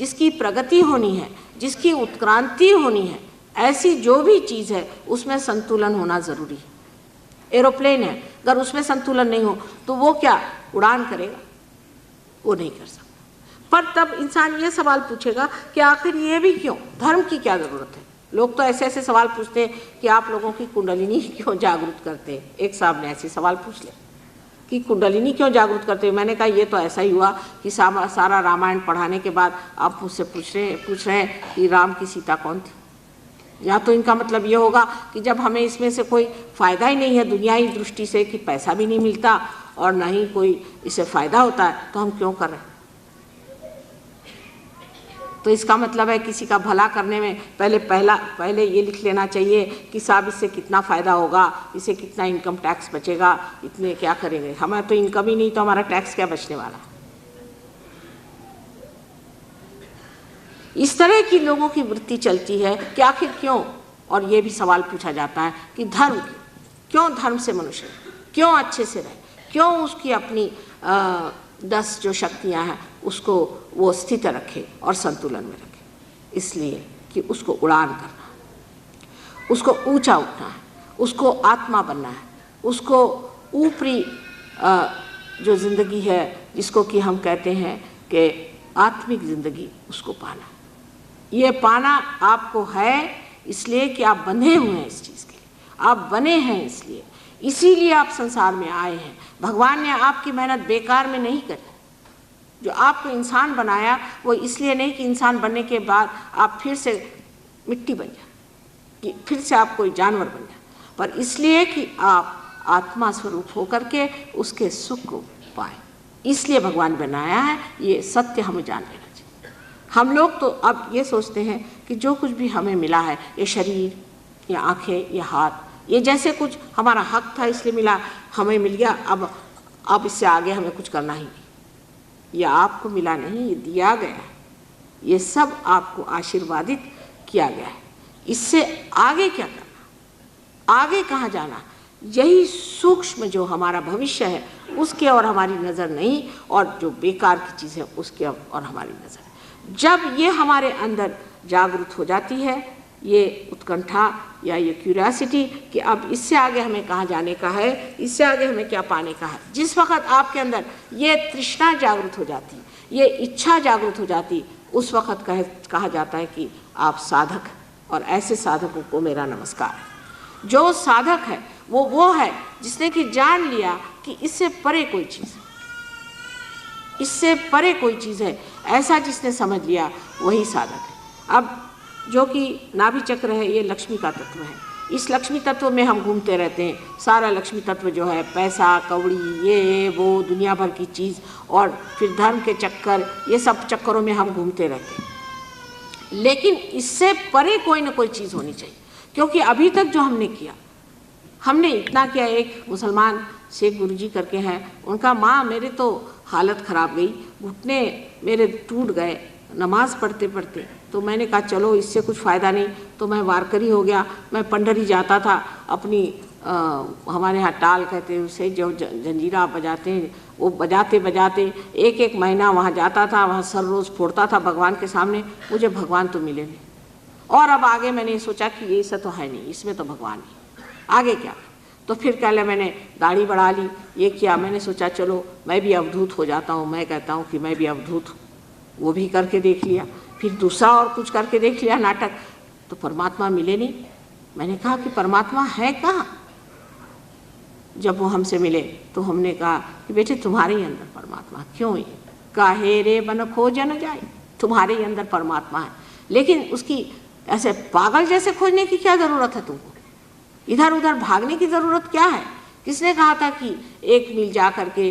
जिसकी प्रगति होनी है, जिसकी उत्क्रांति होनी है, ऐसी जो भी चीज़ है उसमें संतुलन होना ज़रूरी है। एरोप्लेन है, अगर उसमें संतुलन नहीं हो तो वो क्या उड़ान करेगा? वो नहीं कर सकता। पर तब इंसान ये सवाल पूछेगा कि आखिर ये भी क्यों, धर्म की क्या ज़रूरत है? लोग तो ऐसे ऐसे सवाल पूछते हैं कि आप लोगों की कुंडलिनी क्यों जागृत करते हैं। एक साहब ने ऐसे सवाल पूछ लिया कि कुंडलिनी क्यों जागृत करते हैं। मैंने कहा ये तो ऐसा ही हुआ कि सारा रामायण पढ़ाने के बाद आप मुझसे पूछ रहे हैं कि राम की सीता कौन थी। या तो इनका मतलब ये होगा कि जब हमें इसमें से कोई फ़ायदा ही नहीं है दुनियाई दृष्टि से, कि पैसा भी नहीं मिलता और ना ही कोई इससे फ़ायदा होता है, तो हम क्यों कर रहे हैं। तो इसका मतलब है किसी का भला करने में पहले ये लिख लेना चाहिए कि साहब इससे कितना फ़ायदा होगा, इससे कितना इनकम टैक्स बचेगा, इतने क्या करेंगे। हमारा तो इनकम ही नहीं तो हमारा टैक्स क्या बचने वाला। इस तरह की लोगों की वृत्ति चलती है कि आखिर क्यों। और ये भी सवाल पूछा जाता है कि धर्म क्यों, धर्म से मनुष्य क्यों अच्छे से रहे, क्यों उसकी अपनी 10 जो शक्तियाँ हैं उसको वो स्थित रखे और संतुलन में रखे। इसलिए कि उसको उड़ान करना है, उसको ऊंचा उठना है, उसको आत्मा बनना है, उसको ऊपरी जो ज़िंदगी है जिसको कि हम कहते हैं कि आत्मिक ज़िंदगी, उसको पाना। ये पाना आपको है इसलिए कि आप बंधे हुए हैं इस चीज़ के लिए, आप बने हैं इसलिए, इसीलिए आप संसार में आए हैं। भगवान ने आपकी मेहनत बेकार में नहीं करी। जो आपको इंसान बनाया वो इसलिए नहीं कि इंसान बनने के बाद आप फिर से मिट्टी बन जाए, कि फिर से आप कोई जानवर बन जाए, पर इसलिए कि आप आत्मा स्वरूप होकर के उसके सुख को पाए। इसलिए भगवान बनाया है। ये सत्य हमें जान लेना चाहिए। हम लोग तो अब ये सोचते हैं कि जो कुछ भी हमें मिला है, ये शरीर, ये आँखें, ये हाथ, ये जैसे कुछ हमारा हक था इसलिए मिला, हमें मिल गया, अब इससे आगे हमें कुछ करना ही नहीं। ये आपको मिला नहीं, ये दिया गया है। ये सब आपको आशीर्वादित किया गया है। इससे आगे क्या करना, आगे कहाँ जाना, यही सूक्ष्म जो हमारा भविष्य है उसके और हमारी नज़र नहीं, और जो बेकार की चीज़ है उसके और हमारी नज़र। जब ये हमारे अंदर जागृत हो जाती है ये उत्कंठा या ये क्यूरियोसिटी कि अब इससे आगे हमें कहाँ जाने का है, इससे आगे हमें क्या पाने का है, जिस वक़्त आपके अंदर ये तृष्णा जागृत हो जाती, ये इच्छा जागृत हो जाती, उस वक़्त कहा जाता है कि आप साधक। और ऐसे साधकों को मेरा नमस्कार है। जो साधक है वो है जिसने कि जान लिया कि इससे परे कोई चीज़, इससे परे कोई चीज़ है, ऐसा जिसने समझ लिया वही साधक है। अब जो कि नाभि चक्र है ये लक्ष्मी का तत्व है। इस लक्ष्मी तत्व में हम घूमते रहते हैं। सारा लक्ष्मी तत्व जो है पैसा कौड़ी ये वो दुनिया भर की चीज़, और फिर धर्म के चक्कर, ये सब चक्करों में हम घूमते रहते हैं। लेकिन इससे परे कोई ना कोई चीज़ होनी चाहिए, क्योंकि अभी तक जो हमने किया, हमने इतना किया। एक मुसलमान शेख गुरुजी करके हैं, उनका माँ मेरे तो हालत ख़राब गई, घुटने मेरे टूट गए नमाज़ पढ़ते पढ़ते। तो मैंने कहा चलो इससे कुछ फ़ायदा नहीं, तो मैं वारकरी हो गया। मैं पंडरी जाता था अपनी हमारे यहाँ टाल कहते हैं उसे, जो जंजीरा बजाते हैं, वो बजाते बजाते एक महीना वहाँ जाता था, वहाँ सर रोज़ फोड़ता था भगवान के सामने। मुझे भगवान तो मिले नहीं। और अब आगे मैंने सोचा कि ये सब तो है नहीं, इसमें तो भगवान नहीं, आगे क्या। तो फिर कह लिया, मैंने दाढ़ी बढ़ा ली, ये किया। मैंने सोचा चलो मैं भी अवधूत हो जाता हूँ, मैं कहता हूँ कि मैं भी अवधूत हूँ। वो भी करके देख लिया, फिर दूसरा और कुछ करके देख लिया नाटक, तो परमात्मा मिले नहीं। मैंने कहा कि परमात्मा है कहाँ। जब वो हमसे मिले तो हमने कहा कि बेटे तुम्हारे ही अंदर परमात्मा, क्यों ये काहे रे बन खोजन जाए, तुम्हारे ही अंदर परमात्मा है। लेकिन उसकी ऐसे पागल जैसे खोजने की क्या ज़रूरत है तुमको, इधर उधर भागने की ज़रूरत क्या है। किसने कहा था कि 1 मील जा करके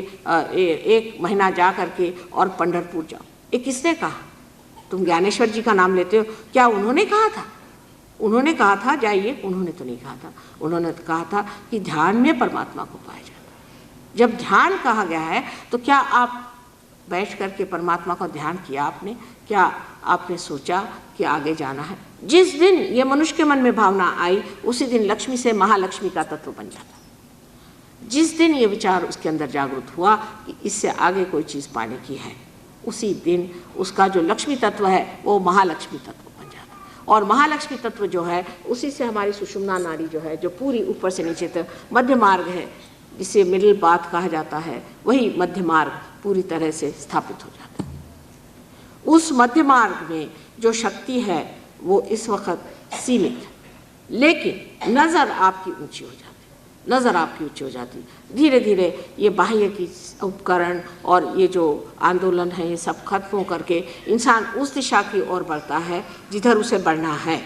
1 महीना जा करके और पंढरपुर जाओ, ये किसने कहा। तुम ज्ञानेश्वर जी का नाम लेते हो, क्या उन्होंने कहा था? उन्होंने कहा था जाइए, उन्होंने तो नहीं कहा था। उन्होंने तो कहा था कि ध्यान में परमात्मा को पाया जाता है। जब ध्यान कहा गया है तो क्या आप बैठ करके परमात्मा का ध्यान किया आपने? क्या आपने सोचा कि आगे जाना है? जिस दिन ये मनुष्य के मन में भावना आई उसी दिन लक्ष्मी से महालक्ष्मी का तत्व बन जाता। जिस दिन ये विचार उसके अंदर जागृत हुआ कि इससे आगे कोई चीज़ पाने की है, उसी दिन उसका जो लक्ष्मी तत्व है वो महालक्ष्मी तत्व बन जाता है। और महालक्ष्मी तत्व जो है उसी से हमारी सुषुम्ना नाड़ी जो है, जो पूरी ऊपर से नीचे तक मध्य मार्ग है, जिसे मिडिल पाथ कहा जाता है, वही मध्य मार्ग पूरी तरह से स्थापित हो जाता है। उस मध्य मार्ग में जो शक्ति है वो इस वक्त सीमित है, लेकिन नज़र आपकी ऊंची हो जाती है, नज़र आपकी ऊंची हो जाती है। धीरे धीरे ये बाह्य की उपकरण और ये जो आंदोलन है ये सब खत्म हो करके इंसान उस दिशा की ओर बढ़ता है जिधर उसे बढ़ना है।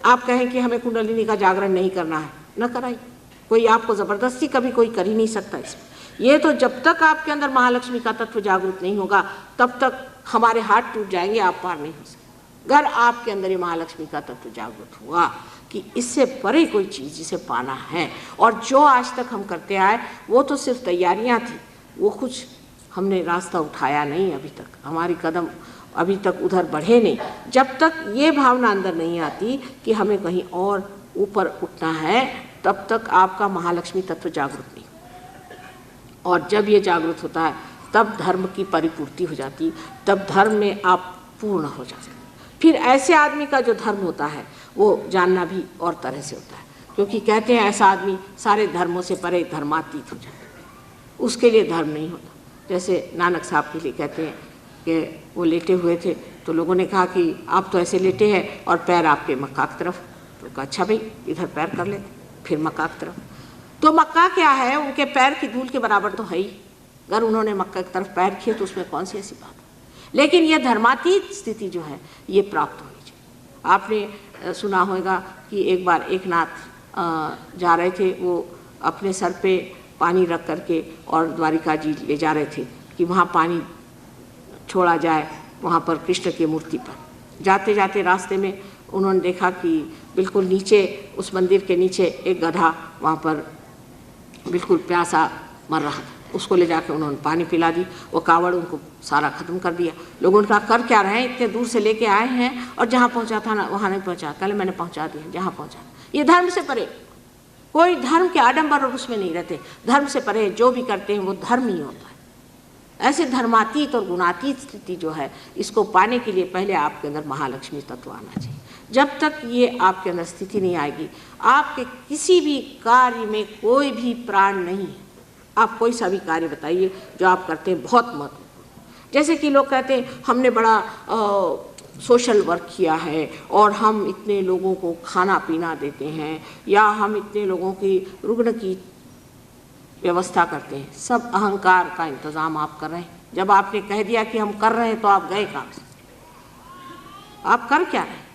आप कहें कि हमें कुंडलिनी का जागरण नहीं करना है, न कराइए, कोई आपको ज़बरदस्ती कभी कोई कर ही नहीं सकता इसमें। ये तो जब तक आपके अंदर महालक्ष्मी का तत्व जागरूक नहीं होगा तब तक हमारे हाथ टूट जाएंगे, आप पार नहीं हो सकते। अगर आपके अंदर ये महालक्ष्मी का तत्व जागरूक हुआ कि इससे परे कोई चीज़ जिसे पाना है, और जो आज तक हम करते आए वो तो सिर्फ तैयारियां थी, वो कुछ हमने रास्ता उठाया नहीं अभी तक, हमारी कदम अभी तक उधर बढ़े नहीं। जब तक ये भावना अंदर नहीं आती कि हमें कहीं और ऊपर उठना है, तब तक आपका महालक्ष्मी तत्व जागरूक नहीं। और जब ये जागरूक होता है तब धर्म की परिपूर्ति हो जाती, तब धर्म में आप पूर्ण हो जाते। फिर ऐसे आदमी का जो धर्म होता है वो जानना भी और तरह से होता है, क्योंकि कहते हैं ऐसा आदमी सारे धर्मों से परे धर्मातीत हो जाता है, उसके लिए धर्म नहीं होता। जैसे नानक साहब के लिए कहते हैं कि वो लेटे हुए थे तो लोगों ने कहा कि आप तो ऐसे लेटे हैं और पैर आपके मक्का की तरफ, तो कहा अच्छा भाई इधर पैर कर लेते, फिर मक्का की तरफ। तो मक्का क्या है, उनके पैर की धूल के बराबर तो है ही, अगर उन्होंने मक्का की तरफ पैर किए तो उसमें कौन सी ऐसी बात है। लेकिन यह धर्मातीत स्थिति जो है ये प्राप्त होनी चाहिए। आपने सुना होगा कि एक बार एक नाथ जा रहे थे, वो अपने सर पे पानी रख करके और द्वारिका जी ले जा रहे थे कि वहाँ पानी छोड़ा जाए, वहाँ पर कृष्ण की मूर्ति पर। जाते जाते रास्ते में उन्होंने देखा कि बिल्कुल नीचे उस मंदिर के नीचे एक गधा वहाँ पर बिल्कुल प्यासा मर रहा था, उसको ले जाके उन्होंने पानी पिला दी, वो कावड़ उनको सारा ख़त्म कर दिया। लोगों ने कहा कर क्या रहे हैं, इतने दूर से लेके आए हैं और जहाँ पहुँचा था ना वहाँ नहीं पहुँचा, कल मैंने पहुँचा दिया जहाँ पहुँचा। ये धर्म से परे, कोई धर्म के आडंबर और उसमें नहीं रहते, धर्म से परे जो भी करते हैं वो धर्म ही होता है। ऐसे धर्मातीत और गुणातीत स्थिति जो है, इसको पाने के लिए पहले आपके अंदर महालक्ष्मी तत्व आना चाहिए। जब तक ये आपके अंदर स्थिति नहीं आएगी, आपके किसी भी कार्य में कोई भी प्राण नहीं है। आप कोई सा भी कार्य बताइए जो आप करते हैं बहुत महत्वपूर्ण। जैसे कि लोग कहते हैं हमने बड़ा सोशल वर्क किया है और हम इतने लोगों को खाना पीना देते हैं, या हम इतने लोगों की रुग्ण की व्यवस्था करते हैं। सब अहंकार का इंतज़ाम आप कर रहे हैं। जब आपने कह दिया कि हम कर रहे हैं तो आप गए काम से। आप कर क्या रहे हैं?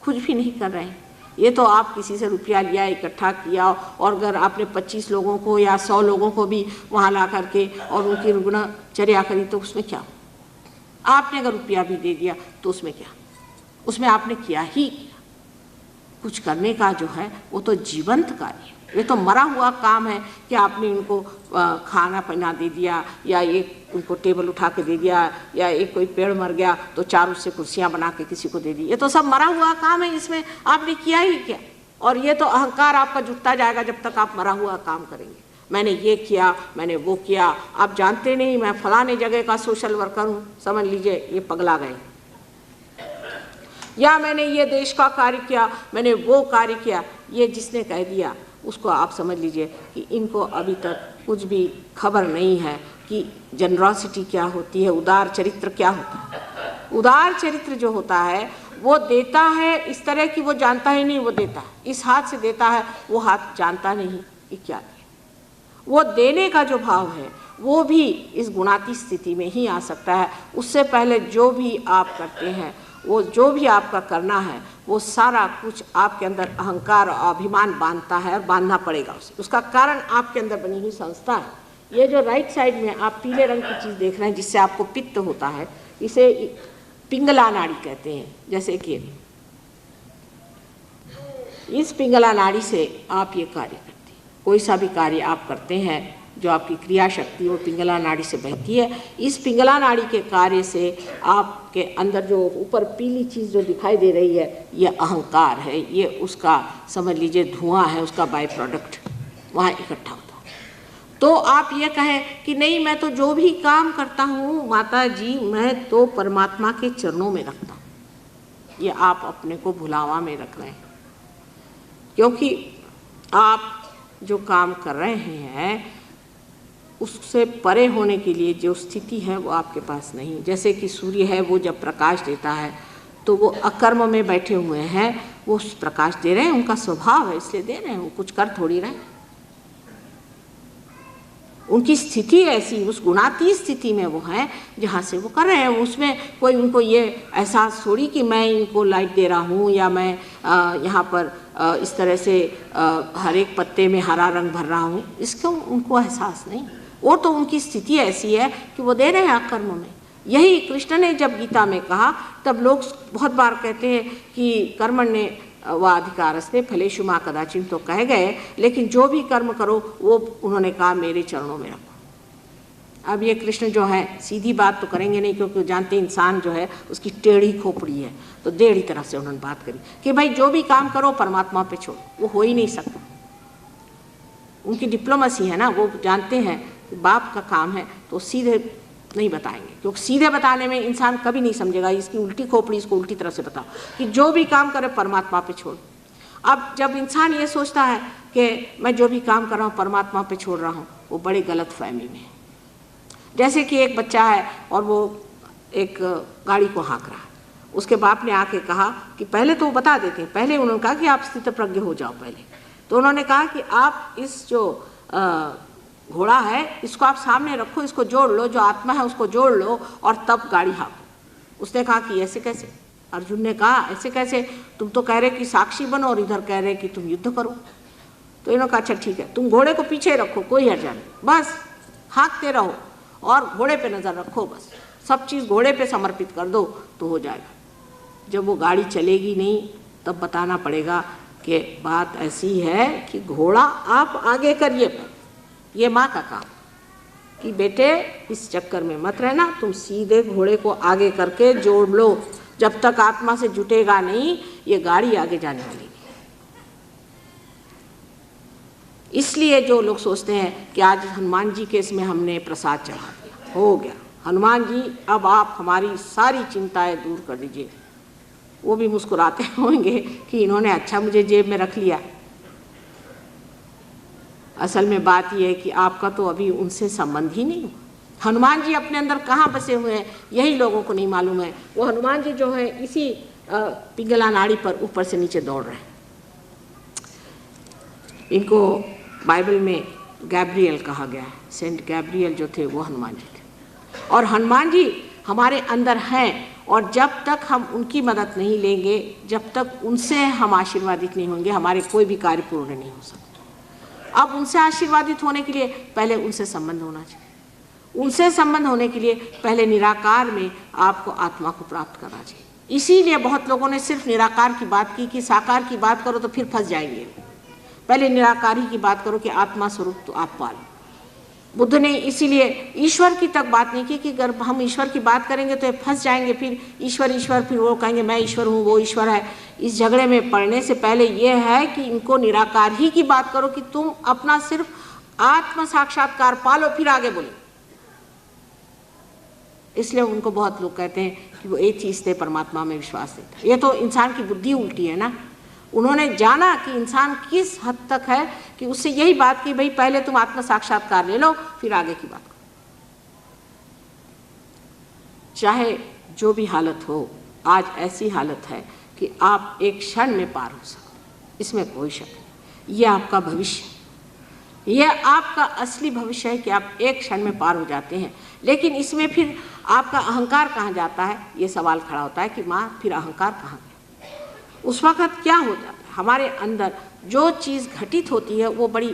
कुछ भी नहीं कर रहे हैं। ये तो आप किसी से रुपया लिया, इकट्ठा किया, और अगर आपने 25 लोगों को या 100 लोगों को भी वहाँ ला करके और उनकी रुग्णचर्या करी तो उसमें क्या? आपने अगर रुपया भी दे दिया तो उसमें क्या? उसमें आपने किया ही किया। कुछ करने का जो है वो तो जीवंत कार्य है, ये तो मरा हुआ काम है कि आपने उनको खाना पीना दे दिया, या एक उनको टेबल उठा के दे दिया, या एक कोई पेड़ मर गया तो 4 उससे कुर्सियाँ बना के किसी को दे दी। ये तो सब मरा हुआ काम है, इसमें आपने किया ही क्या। और ये तो अहंकार आपका जुटता जाएगा जब तक आप मरा हुआ काम करेंगे। मैंने ये किया, मैंने वो किया, आप जानते नहीं मैं फलाने जगह का सोशल वर्कर हूँ, समझ लीजिए ये पगला गए। या मैंने ये देश का कार्य किया, मैंने वो कार्य किया, ये जिसने कह दिया उसको आप समझ लीजिए कि इनको अभी तक कुछ भी खबर नहीं है कि जनरॉसिटी क्या होती है, उदार चरित्र क्या होता है। उदार चरित्र जो होता है वो देता है इस तरह की, वो जानता ही नहीं वो देता है, इस हाथ से देता है वो हाथ जानता नहीं कि क्या दिया। वो देने का जो भाव है वो भी इस गुणाती स्थिति में ही आ सकता है। उससे पहले जो भी आप करते हैं, वो जो भी आपका करना है, वो सारा कुछ आपके अंदर अहंकार और अभिमान बांधता है और बांधना पड़ेगा उसे। उसका कारण आपके अंदर बनी हुई संस्था है। ये जो राइट साइड में आप पीले रंग की चीज़ देख रहे हैं जिससे आपको पित्त होता है, इसे पिंगला नाड़ी कहते हैं। जैसे कि इस पिंगला नाड़ी से आप ये कार्य करते हैं, कोई सा भी कार्य आप करते हैं जो आपकी क्रिया शक्ति वो पिंगला नाड़ी से बहती है। इस पिंगला नाड़ी के कार्य से आपके अंदर जो ऊपर पीली चीज़ जो दिखाई दे रही है ये अहंकार है, ये उसका समझ लीजिए धुआं है, उसका बाय प्रोडक्ट वहाँ इकट्ठा होता है। तो आप ये कहें कि नहीं मैं तो जो भी काम करता हूँ माता जी मैं तो परमात्मा के चरणों में रखता हूँ, ये आप अपने को भुलावा में रख रहे हैं। क्योंकि आप जो काम कर रहे हैं उससे परे होने के लिए जो स्थिति है वो आपके पास नहीं। जैसे कि सूर्य है, वो जब प्रकाश देता है तो वो अकर्म में बैठे हुए हैं, वो प्रकाश दे रहे हैं, उनका स्वभाव है इसलिए दे रहे हैं, वो कुछ कर थोड़ी रहे। उनकी स्थिति ऐसी, उस गुणातीत स्थिति में वो हैं जहाँ से वो कर रहे हैं। उसमें कोई उनको ये एहसास थोड़ी कि मैं इनको लाइट दे रहा हूँ या मैं यहाँ पर इस तरह से हर एक पत्ते में हरा रंग भर रहा हूँ, इसका उनको एहसास नहीं। वो तो उनकी स्थिति ऐसी है कि वो दे रहे हैं अकर्म में। यही कृष्ण ने जब गीता में कहा तब लोग बहुत बार कहते हैं कि कर्मण्य वाधिकारस्ते फलेषु मा कदाचिन तो कह गए, लेकिन जो भी कर्म करो वो उन्होंने कहा मेरे चरणों में रखो। अब ये कृष्ण जो है सीधी बात तो करेंगे नहीं, क्योंकि जानते इंसान जो है उसकी टेढ़ी खोपड़ी है, तो टेढ़ी तरह से उन्होंने बात करी कि भाई जो भी काम करो परमात्मा पे छोड़ो, वो हो ही नहीं सकता। उनकी डिप्लोमेसी है ना, वो जानते हैं कि बाप का काम है तो सीधे नहीं बताएंगे, क्योंकि सीधे बताने में इंसान कभी नहीं समझेगा। इसकी उल्टी खोपड़ी, इसको उल्टी तरह से बताओ कि जो भी काम करे परमात्मा पे छोड़। अब जब इंसान ये सोचता है कि मैं जो भी काम कर रहा हूँ परमात्मा पे छोड़ रहा हूँ, वो बड़ी गलत फहमी में है। जैसे कि एक बच्चा है और वो एक गाड़ी को हाँक रहा है, उसके बाप ने आके कहा कि पहले तो वो बता देते हैं, पहले उन्होंने कहा कि आप स्थितप्रज्ञ हो जाओ पहले, तो उन्होंने कहा कि आप इस जो घोड़ा है इसको आप सामने रखो, इसको जोड़ लो, जो आत्मा है उसको जोड़ लो और तब गाड़ी हाँको। उसने कहा कि ऐसे कैसे? अर्जुन ने कहा ऐसे कैसे, तुम तो कह रहे कि साक्षी बनो और इधर कह रहे कि तुम युद्ध करो। तो इन्होंने कहा अच्छा ठीक है, तुम घोड़े को पीछे रखो, कोई हर्जा नहीं, बस हाँकते रहो और घोड़े पे नज़र रखो, बस सब चीज़ घोड़े पे समर्पित कर दो तो हो जाएगा। जब वो गाड़ी चलेगी नहीं तब बताना पड़ेगा कि बात ऐसी है कि घोड़ा आप आगे करिए, ये माँ का काम कि बेटे इस चक्कर में मत रहना, तुम सीधे घोड़े को आगे करके जोड़ लो, जब तक आत्मा से जुटेगा नहीं ये गाड़ी आगे जाने वाली नहीं। इसलिए जो लोग सोचते हैं कि आज हनुमान जी के इसमें हमने प्रसाद चढ़ा दिया, हो गया हनुमान जी अब आप हमारी सारी चिंताएं दूर कर दीजिए, वो भी मुस्कुराते होंगे कि इन्होंने अच्छा मुझे जेब में रख लिया। असल में बात यह है कि आपका तो अभी उनसे संबंध ही नहीं हुआ। हनुमान जी अपने अंदर कहाँ बसे हुए हैं यही लोगों को नहीं मालूम है। वो हनुमान जी जो है इसी पिंगला नाड़ी पर ऊपर से नीचे दौड़ रहे हैं। इनको बाइबल में गैब्रियल कहा गया है, सेंट गैब्रियल जो थे वो हनुमान जी थे, और हनुमान जी हमारे अंदर हैं, और जब तक हम उनकी मदद नहीं लेंगे, जब तक उनसे हम आशीर्वादित नहीं होंगे, हमारे कोई भी कार्य पूर्ण नहीं हो सकता। अब उनसे आशीर्वादित होने के लिए पहले उनसे संबंध होना चाहिए। उनसे संबंध होने के लिए पहले निराकार में आपको आत्मा को प्राप्त करना चाहिए। इसीलिए बहुत लोगों ने सिर्फ निराकार की बात की कि साकार की बात करो तो फिर फंस जाएंगे। पहले निराकार ही की बात करो कि आत्मा स्वरूप तो आप पालो। बुद्ध ने इसीलिए ईश्वर की तक बात नहीं की कि अगर हम ईश्वर की बात करेंगे तो फंस जाएंगे, फिर ईश्वर ईश्वर, फिर वो कहेंगे मैं ईश्वर हूँ वो ईश्वर है। इस झगड़े में पड़ने से पहले ये है कि इनको निराकार ही की बात करो कि तुम अपना सिर्फ आत्म साक्षात्कार पालो, फिर आगे बोलो। इसलिए उनको बहुत लोग कहते हैं कि वो एक चीज़ थे, परमात्मा में विश्वास देता। ये तो इंसान की बुद्धि उल्टी है ना। उन्होंने जाना कि इंसान किस हद तक है कि उससे यही बात की भाई पहले तुम आत्म साक्षात्कार ले लो फिर आगे की बात करो। चाहे जो भी हालत हो, आज ऐसी हालत है कि आप एक क्षण में पार हो सको, इसमें कोई शक नहीं। ये आपका भविष्य, यह आपका असली भविष्य है कि आप एक क्षण में पार हो जाते हैं। लेकिन इसमें फिर आपका अहंकार कहाँ जाता है, ये सवाल खड़ा होता है कि माँ फिर अहंकार कहाँ गया। उस वक़्त क्या हो जाता है, हमारे अंदर जो चीज़ घटित होती है वो बड़ी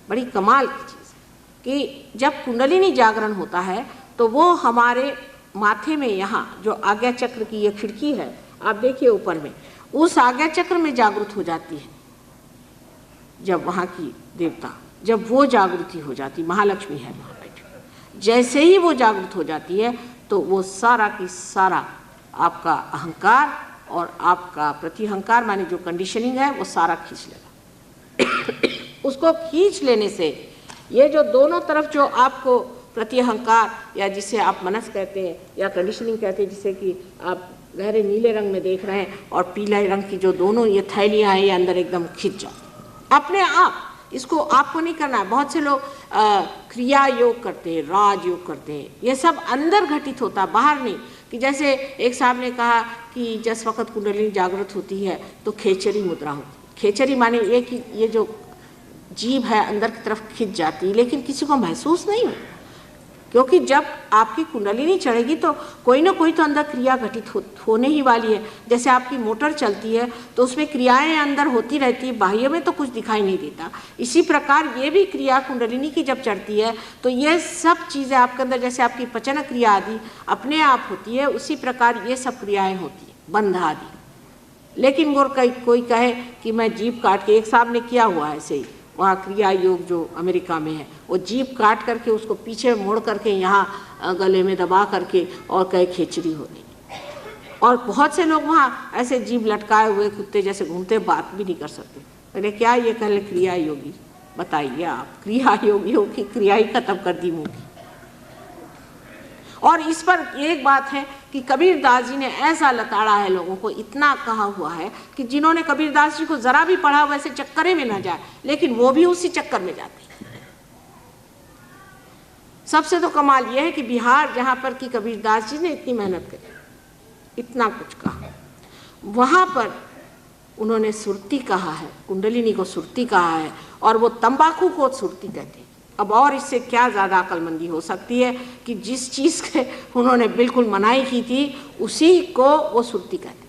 बड़ी कमाल की चीज़ है कि जब कुंडलिनी जागरण होता है तो वो हमारे माथे में यहाँ जो आज्ञा चक्र की ये खिड़की है, आप देखिए ऊपर में, उस आज्ञा चक्र में जागृत हो जाती है। जब वहाँ की देवता, जब वो जागृति हो जाती, महालक्ष्मी है वहाँ बैठी, जैसे ही वो जागृत हो जाती है तो वो सारा की सारा आपका अहंकार और आपका प्रतिहंकार माने जो कंडीशनिंग है वो सारा खींच लेगा। उसको खींच लेने से ये जो दोनों तरफ जो आपको प्रत्यहंकार या जिसे आप मनस कहते हैं या कंडीशनिंग कहते हैं, जिसे कि आप गहरे नीले रंग में देख रहे हैं और पीले रंग की जो दोनों ये थैलियाँ हैं ये अंदर एकदम खिंच जाओ अपने आप। इसको आपको नहीं करना है। बहुत से लोग क्रिया योग करते हैं, राज योग करते हैं, ये सब अंदर घटित होता है, बाहर नहीं। कि जैसे एक साहब ने कहा कि जिस वक्त कुंडलिनी जागृत होती है तो खेचरी मुद्रा होती। खेचरी माने ये कि ये जो जीभ है अंदर की तरफ खिंच जाती है, लेकिन किसी को महसूस नहीं हो, क्योंकि जब आपकी कुंडलिनी चढ़ेगी तो कोई ना कोई तो अंदर क्रिया घटित होने ही वाली है। जैसे आपकी मोटर चलती है तो उसमें क्रियाएं अंदर होती रहती है, बाह्य में तो कुछ दिखाई नहीं देता। इसी प्रकार ये भी क्रिया कुंडलिनी की जब चढ़ती है तो ये सब चीज़ें आपके अंदर, जैसे आपकी पचन क्रिया आदि अपने आप होती है, उसी प्रकार ये सब क्रियाएँ होती हैं, बंध आदि। लेकिन वो कोई कहे कि मैं जीभ काट के, एक साहब ने किया हुआ है ऐसे ही, वहाँ क्रिया योग जो अमेरिका में है, वो जीभ काट करके उसको पीछे मोड़ करके यहाँ गले में दबा करके और कहे खेचरी हो रही। और बहुत से लोग वहाँ ऐसे जीभ लटकाए हुए कुत्ते जैसे घूमते, बात भी नहीं कर सकते। मैंने क्या ये कह क्रिया योगी, बताइए आप, क्रिया योगियों की क्रिया ही खत्म कर दी मुँह की। और इस पर एक बात है कि कबीरदास जी ने ऐसा लताड़ा है लोगों को, इतना कहा हुआ है कि जिन्होंने कबीरदास जी को जरा भी पढ़ा वैसे चक्कर में ना जाए, लेकिन वो भी उसी चक्कर में जाते हैं। सबसे तो कमाल यह है कि बिहार जहाँ पर कि कबीरदास जी ने इतनी मेहनत करी, इतना कुछ कहा, वहाँ पर उन्होंने सुरती कहा है, कुंडलिनी को सुरती कहा है, और वो तंबाकू को सुरती कहते हैं। अब और इससे क्या ज़्यादा अक्लमंदी हो सकती है कि जिस चीज़ के उन्होंने बिल्कुल मनाही की थी उसी को वो सुरती कहते।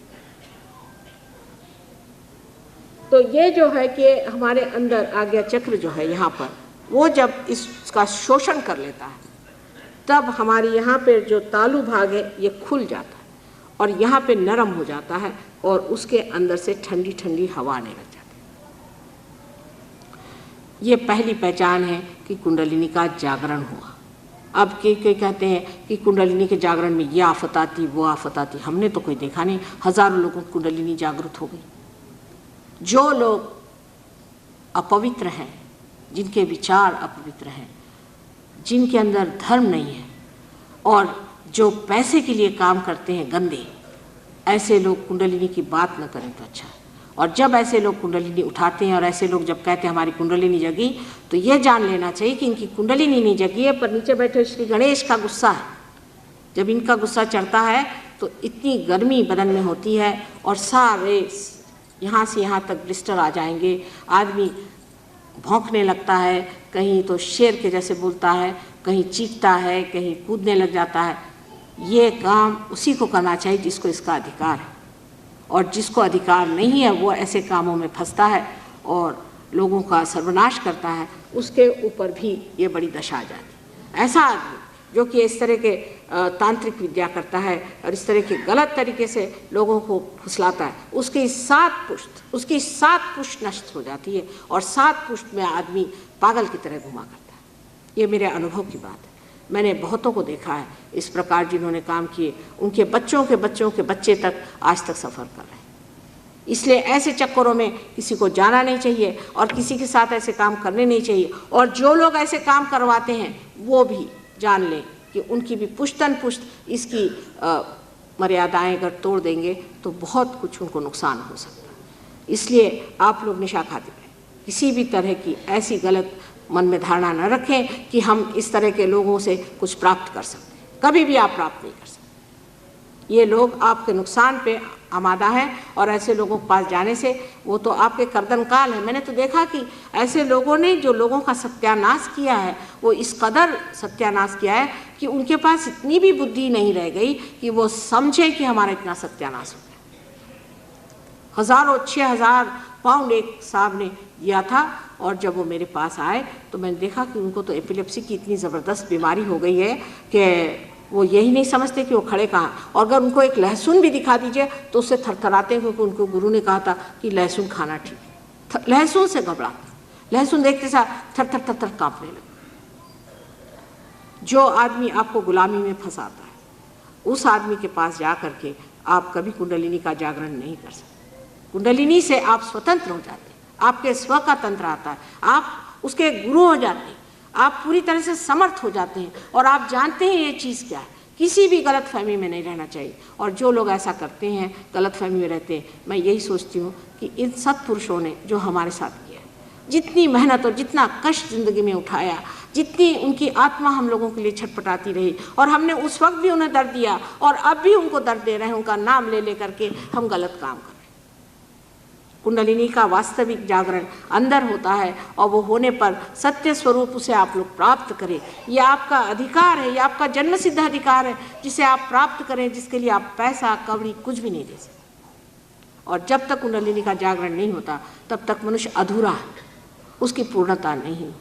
तो ये जो है कि हमारे अंदर आज्ञा चक्र जो है यहाँ पर, वो जब इसका शोषण कर लेता है तब हमारी यहाँ पे जो तालु भाग है ये खुल जाता है और यहाँ पे नरम हो जाता है और उसके अंदर से ठंडी ठंडी हवा आने लग जाती है। ये पहली पहचान है कि कुंडलिनी का जागरण हुआ। अब के कहते हैं कि कुंडलिनी के जागरण में ये आफत आती, वो आफत आती। हमने तो कोई देखा नहीं, हजारों लोगों की कुंडलिनी जागृत हो गई। जो लोग अपवित्र हैं, जिनके विचार अपवित्र हैं, जिनके अंदर धर्म नहीं है और जो पैसे के लिए काम करते हैं गंदे, ऐसे लोग कुंडलिनी की बात न करें तो अच्छा है। और जब ऐसे लोग कुंडलिनी उठाते हैं और ऐसे लोग जब कहते हैं हमारी कुंडलिनी जगी, तो ये जान लेना चाहिए कि इनकी कुंडलिनी नहीं जगी है, पर नीचे बैठे श्री गणेश का गुस्सा है। जब इनका गुस्सा चढ़ता है तो इतनी गर्मी बदन में होती है और सारे यहाँ से यहाँ तक ब्लिस्टर आ जाएंगे, आदमी भौंकने लगता है, कहीं तो शेर के जैसे बोलता है, कहीं चीखता है, कहीं कूदने लग जाता है। ये काम उसी को करना चाहिए जिसको इसका अधिकार है, और जिसको अधिकार नहीं है वो ऐसे कामों में फंसता है और लोगों का सर्वनाश करता है, उसके ऊपर भी ये बड़ी दशा आ जाती है। ऐसा आदमी जो कि इस तरह के तांत्रिक विद्या करता है और इस तरह के गलत तरीके से लोगों को फुसलाता है, उसकी 7 पुष्ट नष्ट हो जाती है और 7 पुष्ट में आदमी पागल की तरह घुमा करता है। ये मेरे अनुभव की बात है। मैंने बहुतों को देखा है इस प्रकार जिन्होंने काम किए, उनके बच्चों के बच्चे तक आज तक सफ़र कर रहे हैं। इसलिए ऐसे चक्करों में किसी को जाना नहीं चाहिए और किसी के साथ ऐसे काम करने नहीं चाहिए। और जो लोग ऐसे काम करवाते हैं वो भी जान लें कि उनकी भी पुश्तन पुश्त इसकी मर्यादाएं अगर तोड़ देंगे तो बहुत कुछ उनको नुकसान हो सकता है। इसलिए आप लोग निशा खाते रहें, किसी भी तरह की ऐसी गलत मन में धारणा न रखें कि हम इस तरह के लोगों से कुछ प्राप्त कर सकते हैं। कभी भी आप प्राप्त नहीं कर सकते। ये लोग आपके नुकसान पे आमादा है और ऐसे लोगों के पास जाने से वो तो आपके कर्दन काल है। मैंने तो देखा कि ऐसे लोगों ने जो लोगों का सत्यानाश किया है वो इस कदर सत्यानाश किया है कि उनके पास इतनी भी बुद्धि नहीं रह गई कि वो समझे कि हमारा इतना सत्यानाश हो गया। 6,000 पाउंड एक साहब ने दिया था और जब वो मेरे पास आए तो मैंने देखा कि उनको तो एपिलेप्सी की इतनी ज़बरदस्त बीमारी हो गई है कि वो यही नहीं समझते कि वो खड़े कहाँ। और अगर उनको एक लहसुन भी दिखा दीजिए तो उससे थरथराते हैं, क्योंकि उनको गुरु ने कहा था कि लहसुन खाना ठीक है। लहसुन से घबराते, लहसुन देखते साथ थर थर थर थर काँपने लगे। जो आदमी आपको गुलामी में फंसाता है उस आदमी के पास जा करके आप कभी कुंडलिनी का जागरण नहीं कर सकते। कुंडलिनी से आप स्वतंत्र हो जाते हैं, आपके स्व का तंत्र आता है, आप उसके गुरु हो जाते हैं, आप पूरी तरह से समर्थ हो जाते हैं और आप जानते हैं ये चीज़ क्या है। किसी भी गलत फहमी में नहीं रहना चाहिए। और जो लोग ऐसा करते हैं, गलत फहमी में रहते हैं, मैं यही सोचती हूँ कि इन सत्पुरुषों ने जो हमारे साथ किया, जितनी मेहनत और जितना कष्ट ज़िंदगी में उठाया, जितनी उनकी आत्मा हम लोगों के लिए छटपटाती रही, और हमने उस वक्त भी उन्हें दर्द दिया और अब भी उनको दर्द दे रहे हैं, उनका नाम ले ले करके हम गलत काम कर रहे हैं। कुंडलिनी का वास्तविक जागरण अंदर होता है और वो होने पर सत्य स्वरूप उसे आप लोग प्राप्त करें। ये आपका अधिकार है, ये आपका जन्मसिद्ध अधिकार है जिसे आप प्राप्त करें, जिसके लिए आप पैसा कौड़ी कुछ भी नहीं दे सकते। और जब तक कुंडलिनी का जागरण नहीं होता तब तक मनुष्य अधूरा है, उसकी पूर्णता नहीं।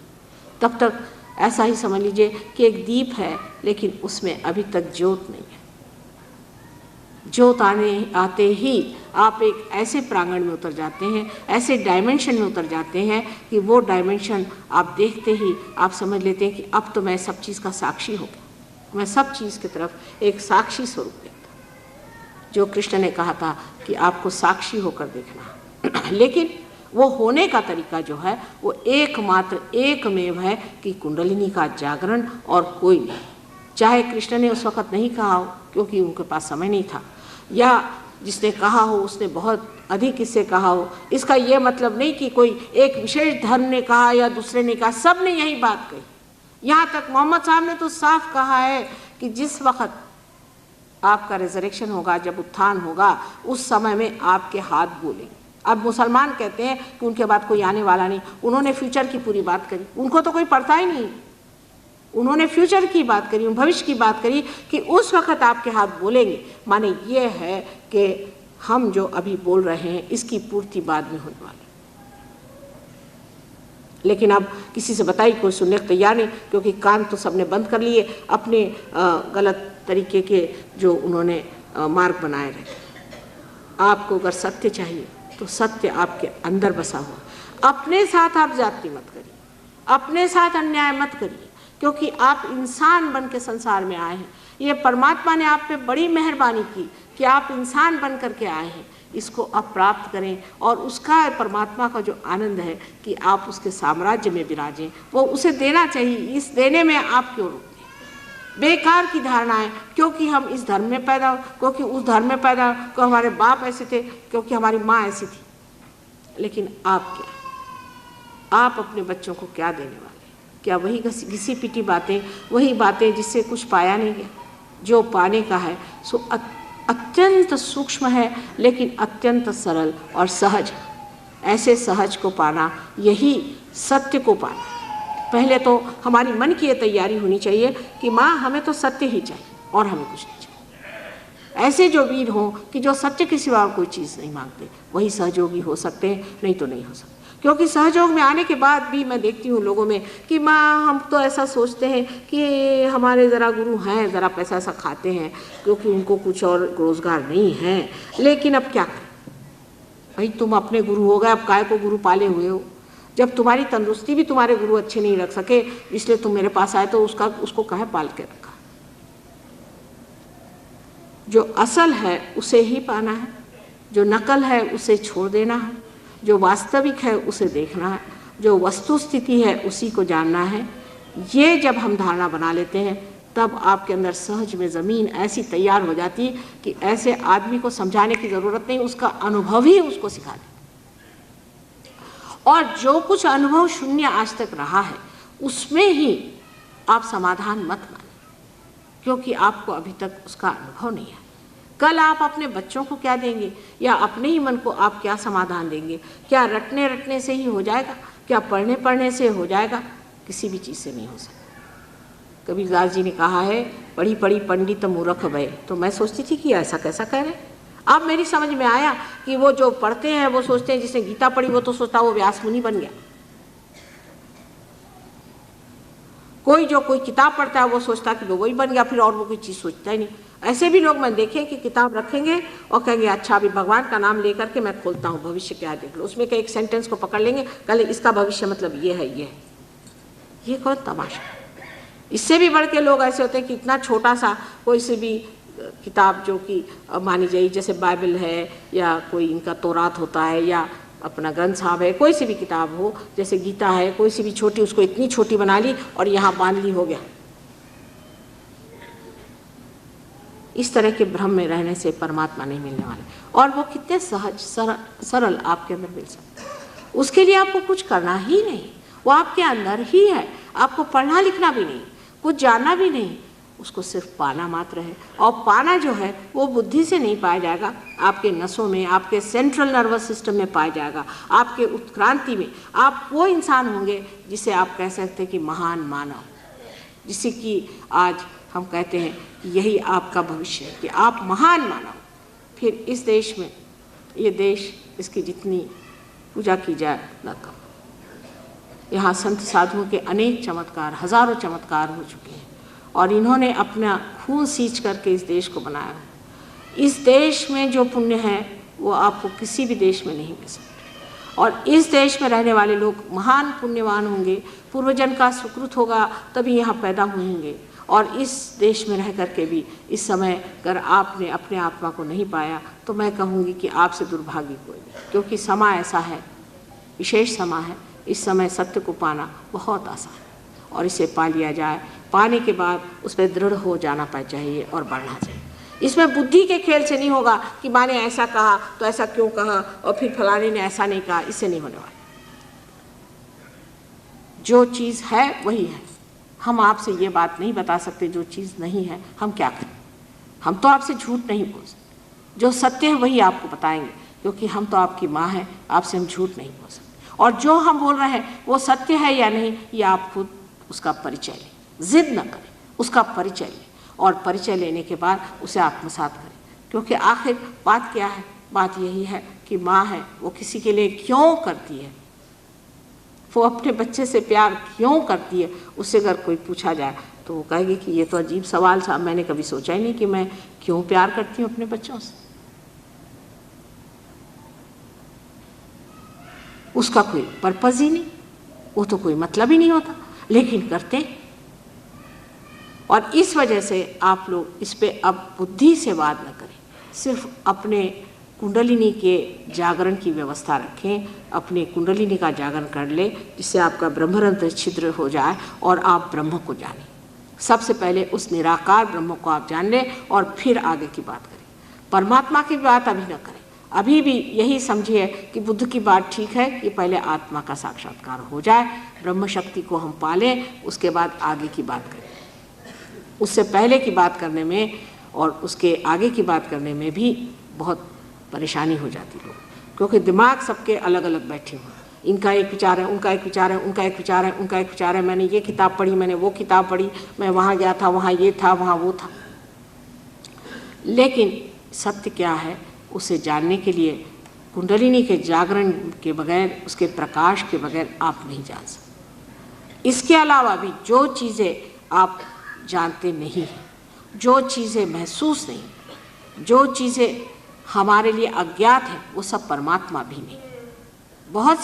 तब तक ऐसा ही समझ लीजिए कि एक दीप है लेकिन उसमें अभी तक ज्योत नहीं है। ज्योत आते ही आप एक ऐसे प्रांगण में उतर जाते हैं, ऐसे डायमेंशन में उतर जाते हैं कि वो डायमेंशन आप देखते ही आप समझ लेते हैं कि अब तो मैं सब चीज़ का साक्षी हो गया, मैं सब चीज़ की तरफ एक साक्षी स्वरूप देखता। जो कृष्ण ने कहा था कि आपको साक्षी होकर देखना लेकिन वो होने का तरीका जो है वो एकमात्र एकमेव है कि कुंडलिनी का जागरण और कोई नहीं। चाहे कृष्ण ने उस वक़्त नहीं कहा हो क्योंकि उनके पास समय नहीं था, या जिसने कहा हो उसने बहुत अधिक इससे कहा हो, इसका ये मतलब नहीं कि कोई एक विशेष धर्म ने कहा या दूसरे ने कहा, सब ने यही बात कही। यहाँ तक मोहम्मद साहब ने तो साफ कहा है कि जिस वक़्त आपका रिजरेक्शन होगा, जब उत्थान होगा, उस समय में आपके हाथ बोलेंगे। अब मुसलमान कहते हैं कि उनके बाद कोई आने वाला नहीं, उन्होंने फ्यूचर की पूरी बात करी, उनको तो कोई पढ़ता ही नहीं, उन्होंने फ्यूचर की बात करी, भविष्य की बात करी कि उस वक़्त आपके हाथ बोलेंगे। माने ये है कि हम जो अभी बोल रहे हैं इसकी पूर्ति बाद में होने वाली। लेकिन अब किसी से बताई कोई सुनने को तैयार नहीं, क्योंकि कान तो सबने बंद कर लिए, अपने गलत तरीके के जो उन्होंने मार्ग बनाए रहे। आपको अगर सत्य चाहिए तो सत्य आपके अंदर बसा हुआ। अपने साथ आप जाति मत करिए, अपने साथ अन्याय मत करिए, क्योंकि आप इंसान बन के संसार में आए हैं। ये परमात्मा ने आप पे बड़ी मेहरबानी की कि आप इंसान बन करके आए हैं। इसको आप प्राप्त करें और उसका परमात्मा का जो आनंद है कि आप उसके साम्राज्य में विराजें, वो उसे देना चाहिए। इस देने में आप क्यों रुकते? बेकार की धारणा है क्योंकि हम इस धर्म में पैदा हो, क्योंकि उस धर्म में पैदा हो, क्योंकि हमारे बाप ऐसे थे, क्योंकि हमारी माँ ऐसी थी। लेकिन आप क्या, आप अपने बच्चों को क्या देने वाले? क्या वही घिसी पिटी बातें, वही बातें जिससे कुछ पाया नहीं गया? जो पाने का है सो अत्यंत सूक्ष्म है लेकिन अत्यंत सरल और सहज। ऐसे सहज को पाना, यही सत्य को पाना। पहले तो हमारी मन की ये तैयारी होनी चाहिए कि माँ हमें तो सत्य ही चाहिए और हमें कुछ नहीं चाहिए। ऐसे जो वीर हों कि जो सत्य के सिवा कोई चीज़ नहीं मांगते, वही सहयोगी हो सकते हैं, नहीं तो नहीं हो सकते। क्योंकि सहयोग में आने के बाद भी मैं देखती हूँ लोगों में कि माँ हम तो ऐसा सोचते हैं कि हमारे ज़रा गुरु हैं, ज़रा पैसा ऐसा खाते हैं क्योंकि उनको कुछ और रोज़गार नहीं है। लेकिन अब क्या करें भाई, तुम अपने गुरु हो गए, अब काय को गुरु पाले हुए हो? जब तुम्हारी तंदुरुस्ती भी तुम्हारे गुरु अच्छे नहीं रख सके इसलिए तुम मेरे पास आए, तो उसको काहे पाल के रखा? जो असल है उसे ही पाना है, जो नकल है उसे छोड़ देना है, जो वास्तविक है उसे देखना है, जो वस्तु स्थिति है उसी को जानना है। ये जब हम धारणा बना लेते हैं तब आपके अंदर सहज में ज़मीन ऐसी तैयार हो जाती है कि ऐसे आदमी को समझाने की ज़रूरत नहीं, उसका अनुभव ही उसको सिखा दे। और जो कुछ अनुभव शून्य आज तक रहा है उसमें ही आप समाधान मत माने, क्योंकि आपको अभी तक उसका अनुभव नहीं है। कल आप अपने बच्चों को क्या देंगे या अपने ही मन को आप क्या समाधान देंगे? क्या रटने रटने से ही हो जाएगा? क्या पढ़ने पढ़ने से हो जाएगा? किसी भी चीज़ से नहीं हो सकता। कबीरदास जी ने कहा है, पढ़ी पढ़ी पंडित मूर्ख भय। तो मैं सोचती थी कि ऐसा कैसा कह रहे। अब मेरी समझ में आया कि वो जो पढ़ते हैं वो सोचते हैं, जिसने गीता पढ़ी वो तो सोचता वो व्यास मुनि बन गया। कोई जो कोई किताब पढ़ता है वो सोचता कि वो वही बन गया, फिर और वो कोई चीज़ सोचता ही नहीं। ऐसे भी लोग मैं देखे कि किताब रखेंगे और कहेंगे अच्छा अभी भगवान का नाम लेकर के मैं खोलता हूँ भविष्य क्या देख लो। उसमें के एक सेंटेंस को पकड़ लेंगे, कल इसका भविष्य मतलब ये है, ये है। ये कौन तमाशा? इससे भी बढ़ के लोग ऐसे होते हैं कि इतना छोटा सा कोई से भी किताब जो कि मानी जाए, जैसे बाइबल है या कोई इनका तौरात होता है या अपना ग्रंथ साहब है, कोई सी भी किताब हो, जैसे गीता है, कोई सी भी छोटी, उसको इतनी छोटी बना ली और यहाँ बांध ली, हो गया। इस तरह के भ्रम में रहने से परमात्मा नहीं मिलने वाले। और वो कितने सहज सरल आपके अंदर मिल सकते हैं। उसके लिए आपको कुछ करना ही नहीं, वो आपके अंदर ही है। आपको पढ़ना लिखना भी नहीं, कुछ जानना भी नहीं, उसको सिर्फ पाना मात्र है। और पाना जो है वो बुद्धि से नहीं पाया जाएगा, आपके नसों में, आपके सेंट्रल नर्वस सिस्टम में पाया जाएगा, आपके उत्क्रांति में। आप वो इंसान होंगे जिसे आप कह सकते हैं कि महान मानव, जिसे कि आज हम कहते हैं कि यही आपका भविष्य है, कि आप महान मानव। फिर इस देश में, ये देश, इसकी जितनी पूजा की जाए न कम। यहाँ संत साधुओं के अनेक चमत्कार, हजारों चमत्कार हो चुके हैं और इन्होंने अपना खून सींच करके इस देश को बनाया है। इस देश में जो पुण्य है वो आपको किसी भी देश में नहीं मिल सकता। और इस देश में रहने वाले लोग महान पुण्यवान होंगे, पूर्वजन का सुकृत होगा, तभी यहाँ पैदा होंगे। और इस देश में रह करके भी इस समय अगर आपने अपने आत्मा को नहीं पाया तो मैं कहूँगी कि आपसे दुर्भाग्य कोई नहीं, क्योंकि समय ऐसा है, विशेष समय है। इस समय सत्य को पाना बहुत आसान है और इसे पा लिया जाए। पाने के बाद उस पर दृढ़ हो जाना चाहिए और बढ़ना चाहिए। इसमें बुद्धि के खेल से नहीं होगा कि माँ ने ऐसा कहा तो ऐसा क्यों कहा और फिर फलाने ने ऐसा नहीं कहा, इससे नहीं होने वाला। जो चीज़ है वही है। हम आपसे ये बात नहीं बता सकते जो चीज़ नहीं है, हम क्या करें। हम तो आपसे झूठ नहीं बोल सकते, जो सत्य है वही आपको बताएंगे, क्योंकि हम तो आपकी माँ हैं, आपसे हम झूठ नहीं बोल सकते। और जो हम बोल रहे हैं वो सत्य है या नहीं, ये आप खुद उसका परिचय लें। जिद न करें, उसका परिचय लें और परिचय लेने के बाद उसे आत्मसात करें। क्योंकि आखिर बात क्या है? बात यही है कि माँ है, वो किसी के लिए क्यों करती है, वो अपने बच्चे से प्यार क्यों करती है, उससे अगर कोई पूछा जाए तो वो कहेगी कि ये तो अजीब सवाल था, मैंने कभी सोचा ही नहीं कि मैं क्यों प्यार करती हूँ अपने बच्चों से। उसका कोई पर्पज ही नहीं, वो तो कोई मतलब ही नहीं होता, लेकिन करते। और इस वजह से आप लोग इस पे अब बुद्धि से वाद न करें, सिर्फ अपने कुंडलिनी के जागरण की व्यवस्था रखें, अपने कुंडलिनी का जागरण कर ले, जिससे आपका ब्रह्मरंध्र छिद्र हो जाए और आप ब्रह्म को जानें। सबसे पहले उस निराकार ब्रह्म को आप जान लें और फिर आगे की बात करें। परमात्मा की बात अभी न करें, अभी भी यही समझिए कि बुद्ध की बात ठीक है, ये पहले आत्मा का साक्षात्कार हो जाए, ब्रह्म शक्ति को हम पालें, उसके बाद आगे की बात करें। उससे पहले की बात करने में और उसके आगे की बात करने में भी बहुत परेशानी हो जाती है, क्योंकि दिमाग सबके अलग अलग बैठे हुए। इनका एक विचार है, उनका एक विचार है, उनका एक विचार है, उनका एक विचार है, मैंने ये किताब पढ़ी, मैंने वो किताब पढ़ी, मैं वहाँ गया था, वहाँ ये था, वहाँ वो था। लेकिन सत्य क्या है, उसे जानने के लिए कुंडलिनी के जागरण के बगैर, उसके प्रकाश के बगैर आप नहीं जान सकते। इसके अलावा भी जो चीज़ें आप जानते नहीं हैं, जो चीज़ें महसूस नहीं, जो चीज़ें हमारे लिए अज्ञात है, वो सब परमात्मा भी नहीं। बहुत सी